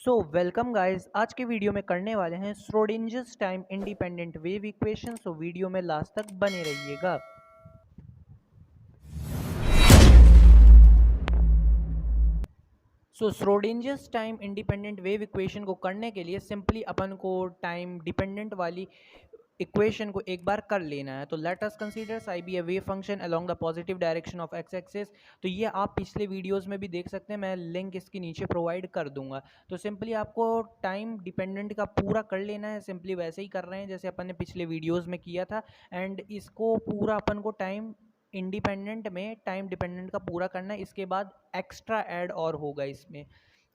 So welcome guys. आज के video में करने वाले हैं Schrodinger's time independent wave equation. So video में लास्ट तक बने रहिएगा। So Schrodinger's time independent wave equation को करने के लिए सिंपली अपन को टाइम डिपेंडेंट वाली इक्वेशन को एक बार कर लेना है। तो let us consider psi be a wave function along the positive direction of x axis. तो ये आप पिछले वीडियोस में भी देख सकते हैं, मैं लिंक इसके नीचे प्रोवाइड कर दूंगा। तो सिंपली आपको टाइम डिपेंडेंट का पूरा कर लेना है, सिंपली वैसे ही कर रहे हैं जैसे अपन ने पिछले वीडियोस में किया था। एंड इसको पूरा अपन को टाइम इंडिपेंडेंट में टाइम डिपेंडेंट का पूरा करना है। इसके बाद एक्स्ट्रा ऐड और होगा इसमें।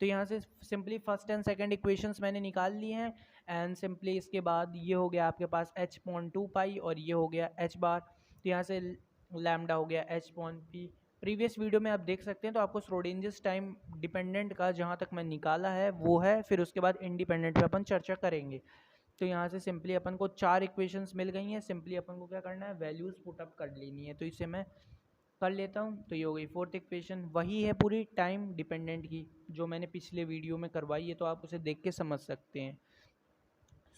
तो यहाँ से simply first and second equations मैंने निकाल ली हैं। एंड सिंपली इसके बाद ये हो गया आपके पास h पॉइंट 2 पाई और ये हो गया h बार। तो यहाँ से लैम्डा हो गया h point p। Previous video में आप देख सकते हैं। तो आपको श्रोडिंजर्स टाइम डिपेंडेंट का जहाँ तक मैं निकाला है वो है, फिर उसके बाद इंडिपेंडेंट पे अपन चर्चा करेंगे। तो यहाँ से सिंपली अपन को 4 इक्वेशंस मिल गई हैं। सिंपली अपन को क्या करना है, वैल्यूज़ पुट अप कर लेनी है। तो इसे मैं कर लेता हूँ। तो ये हो गई फोर्थ इक्वेशन, वही है पूरी टाइम डिपेंडेंट की जो मैंने पिछले वीडियो में करवाई है, तो आप उसे देख के समझ सकते हैं।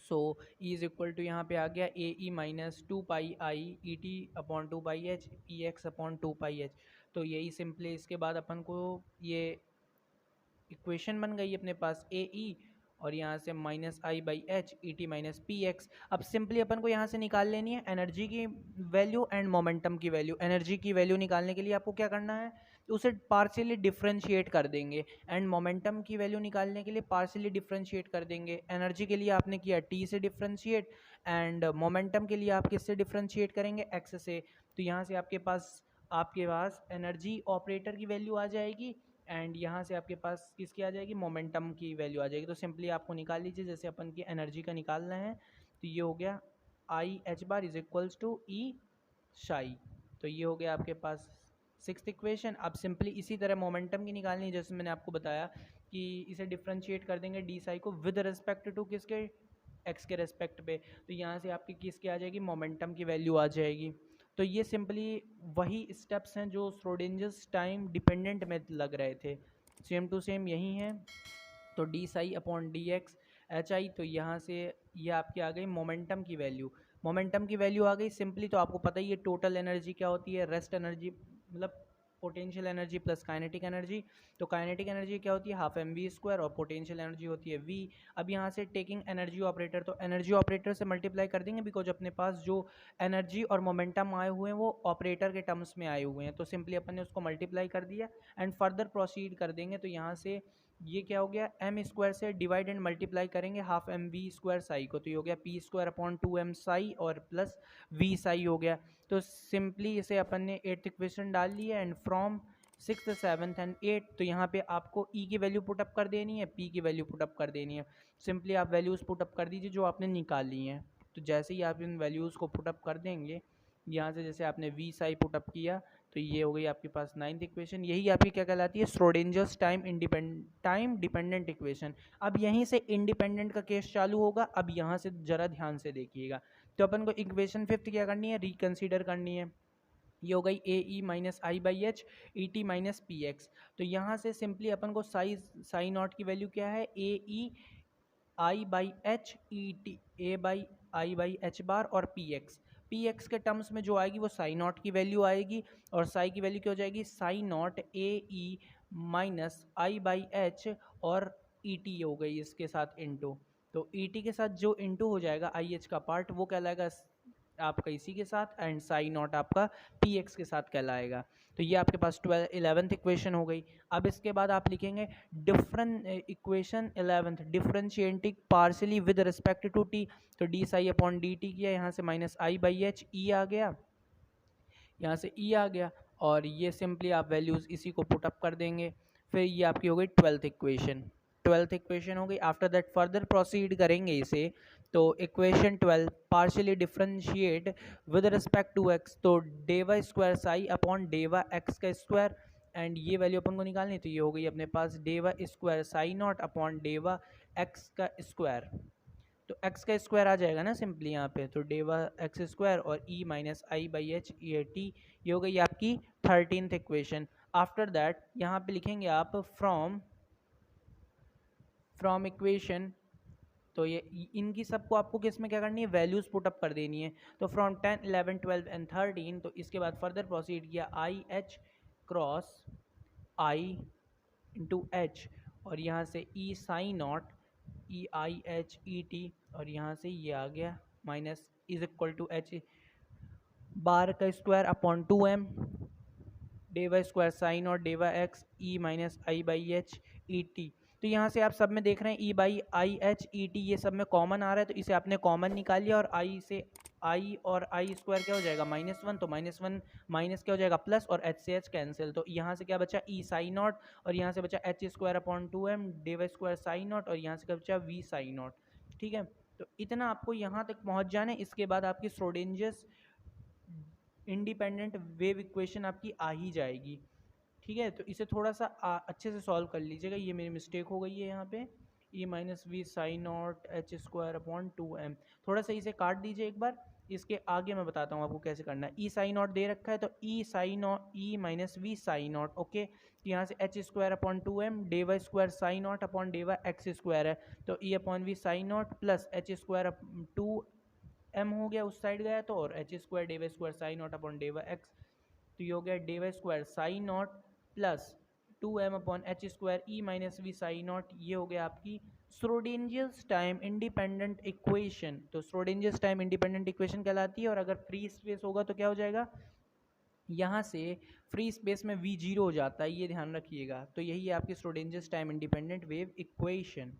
सो ई इज इक्वल टू यहाँ पे आ गया ए ई माइनस 2 पाई आई ई टी अपॉन 2 पाई एच पी एक्स अपॉन 2 पाई एच। तो यही सिंपली इसके बाद अपन को ये इक्वेशन बन गई अपने पास ए ई और यहाँ से minus i by h E t minus p x. अब सिंपली अपन को यहाँ से निकाल लेनी है एनर्जी की वैल्यू एंड मोमेंटम की वैल्यू। एनर्जी की वैल्यू निकालने के लिए आपको क्या करना है, उसे पार्शियली डिफरेंशिएट कर देंगे। एंड मोमेंटम की वैल्यू निकालने के लिए पार्शियली डिफरेंशिएट कर देंगे। एनर्जी के लिए आपने किया टी से डिफरेंशिएट, एंड मोमेंटम के लिए आप किससे डिफरेंशिएट करेंगे, एक्स से। तो यहाँ से आपके पास एनर्जी ऑपरेटर की वैल्यू आ जाएगी एंड यहाँ से आपके पास किसकी आ जाएगी, मोमेंटम की वैल्यू आ जाएगी। तो सिंपली आपको निकाल लीजिए जैसे अपन की एनर्जी का निकालना है। तो ये हो गया i h bar is equals to E psi. तो ये हो गया आपके पास सिक्स्थ इक्वेशन। अब सिंपली इसी तरह मोमेंटम की निकालनी है, जैसे मैंने आपको बताया कि इसे डिफ्रेंशिएट कर देंगे डी साई को विद रिस्पेक्ट टू किसके, एक्स के रेस्पेक्ट पे। तो यहाँ से आपकी किसकी आ जाएगी, मोमेंटम की वैल्यू आ जाएगी। तो ये सिंपली वही स्टेप्स हैं जो श्रोडिंजर्स टाइम डिपेंडेंट में लग रहे थे, सेम टू सेम यही हैं। तो d psi upon D x H I. तो यहाँ से ये आपकी आ गई मोमेंटम की वैल्यू। मोमेंटम की वैल्यू आ गई सिंपली, तो आपको पता ही है टोटल एनर्जी क्या होती है, रेस्ट एनर्जी मतलब potential energy plus kinetic energy. तो काइनेटिक एनर्जी क्या होती है, हाफ एम वी स्क्वायर, और पोटेंशियल एनर्जी होती है वी। अब यहाँ से टेकिंग एनर्जी ऑपरेटर, तो एनर्जी ऑपरेटर से मल्टीप्लाई कर देंगे बिकॉज अपने पास जो एनर्जी और मोमेंटम आए हुए हैं वो ऑपरेटर के टर्म्स में आए हुए हैं। तो सिंपली अपन ने उसको मल्टीप्लाई कर दिया एंड फर्दर प्रोसीड कर देंगे। तो यहाँ से ये क्या हो गया, एम स्क्वायर से डिवाइड एंड मल्टीप्लाई करेंगे half M V square psi को। तो ये हो गया P square upon 2m Sai और प्लस वी साई हो गया। तो सिंपली इसे अपन ने एट्थ इक्वेशन डाल ली है and from six seventh and eight. तो यहाँ पे आपको ई की वैल्यू पुटअप कर देनी है, पी की वैल्यू पुटअप कर देनी है। सिंपली आप वैल्यूज़ पुटअप कर दीजिए जो आपने निकाली हैं। तो जैसे ही आप इन वैल्यूज़ को पुटअप कर देंगे, यहाँ से जैसे आपने वी साई पुटअप किया, तो ये हो गई आपके पास नाइन्थ इक्वेशन। यही आपकी क्या कहलाती है, श्रोडिंजर्स टाइम डिपेंडेंट इक्वेशन। अब यहीं से इंडिपेंडेंट का केस चालू होगा। अब यहाँ से ज़रा ध्यान से देखिएगा। तो अपन को इक्वेशन फिफ्थ क्या करनी है, रिकन्सिडर करनी है। ये हो गई A e minus i by h E t minus p x. तो यहाँ से सिंपली अपन को साई नॉट की वैल्यू क्या है, A e i by h E t, A by i by h bar और पी एक्स। पी एक्स के terms में जो आएगी वो साई नॉट की वैल्यू आएगी, और साई की वैल्यू क्या हो जाएगी, Sai not a e minus i by H और ई टी हो गई इसके साथ इंटू। तो ई टी के साथ जो इंटू हो जाएगा आई एच का पार्ट वो कहलाएगा आपका इसी के साथ, एंड साई नॉट आपका पी एक्स के साथ कहलाएगा। तो ये आपके पास 11th इक्वेशन हो गई। अब इसके बाद आप लिखेंगे different equation 11th, differentiating partially with respect to t. तो d psi upon d t किया, यहाँ से minus i by h E आ गया, यहाँ से ई आ गया, और ये सिंपली आप वैल्यूज़ इसी को पुटअप कर देंगे। फिर ये आपकी हो गई 12th इक्वेशन। 12th इक्वेशन हो गई। आफ्टर दैट फर्दर प्रोसीड करेंगे इसे। तो equation 12 partially differentiate with respect to x. तो डेवा स्क्वायर साई अपॉन डेवा एक्स का स्क्वायर, एंड ये वैल्यू अपन को निकालनी। तो ये हो गई अपने पास डेवा स्क्वायर साई नॉट अपॉन डेवा एक्स का स्क्वायर। तो x का स्क्वायर आ जाएगा ना सिंपली यहाँ पे। तो डेवा एक्स स्क्वायर और e minus i by h E t. ये हो गई आपकी 13th इक्वेशन। आफ्टर दैट यहाँ पे लिखेंगे आप फ्रॉम इक्वेशन, तो ये इनकी सबको आपको किस में क्या करनी है, वैल्यूज़ पुटअप कर देनी है। तो फ्रॉम 10, 11, 12 एंड 13, तो इसके बाद फर्दर प्रोसीड किया i h cross i into h, और यहाँ से E psi naught E i h E t, और यहाँ से ये आ गया minus is equal to h bar का square upon 2m d Y square psi और d y x E minus i by h E t. तो यहाँ से आप सब में देख रहे हैं E by i h E t ये सब में कॉमन आ रहा है, तो इसे आपने कॉमन निकाल लिया, और आई से आई और आई स्क्वायर क्या हो जाएगा -1, तो -1 माइनस क्या हो जाएगा प्लस, और एच से एच कैंसिल, तो यहाँ से क्या बचा ई साइन नॉट, और यहाँ से बचा H square upon 2m d Y square sign naught, और यहाँ से क्या बचा वी साइन नॉट। ठीक है, तो इतना आपको यहाँ तक पहुँच जाना है। इसके बाद आपकी श्रोडिंजर्स इंडिपेंडेंट वेव इक्वेशन आपकी आ ही जाएगी। ठीक है, तो इसे थोड़ा सा अच्छे से सॉल्व कर लीजिएगा। ये मेरी मिस्टेक हो गई है यहाँ पे, E minus V sign naught h square upon 2m, थोड़ा सा इसे काट दीजिए एक बार। इसके आगे मैं बताता हूँ आपको कैसे करना है। ई साइन नॉट दे रखा है, तो E psi naught E minus V sign naught, okay. तो यहाँ से h square upon 2m d Y square sign naught upon d y x square है, तो E upon V sign naught plus h square 2m हो गया, उस side गया तो, और h square d Y square sign naught upon d y x, तो ये हो गया d Y square sign naught plus 2m upon H square E minus V sign naught. ये हो गया आपकी श्रोडिंजर्स टाइम इंडिपेंडेंट इक्वेशन। तो श्रोडिंजर्स टाइम इंडिपेंडेंट इक्वेशन कहलाती है, और अगर फ्री स्पेस होगा तो क्या हो जाएगा, यहाँ से फ्री स्पेस में v0 हो जाता है, ये ध्यान रखिएगा। तो यही है आपकी श्रोडिंजर्स टाइम इंडिपेंडेंट वेव इक्वेशन।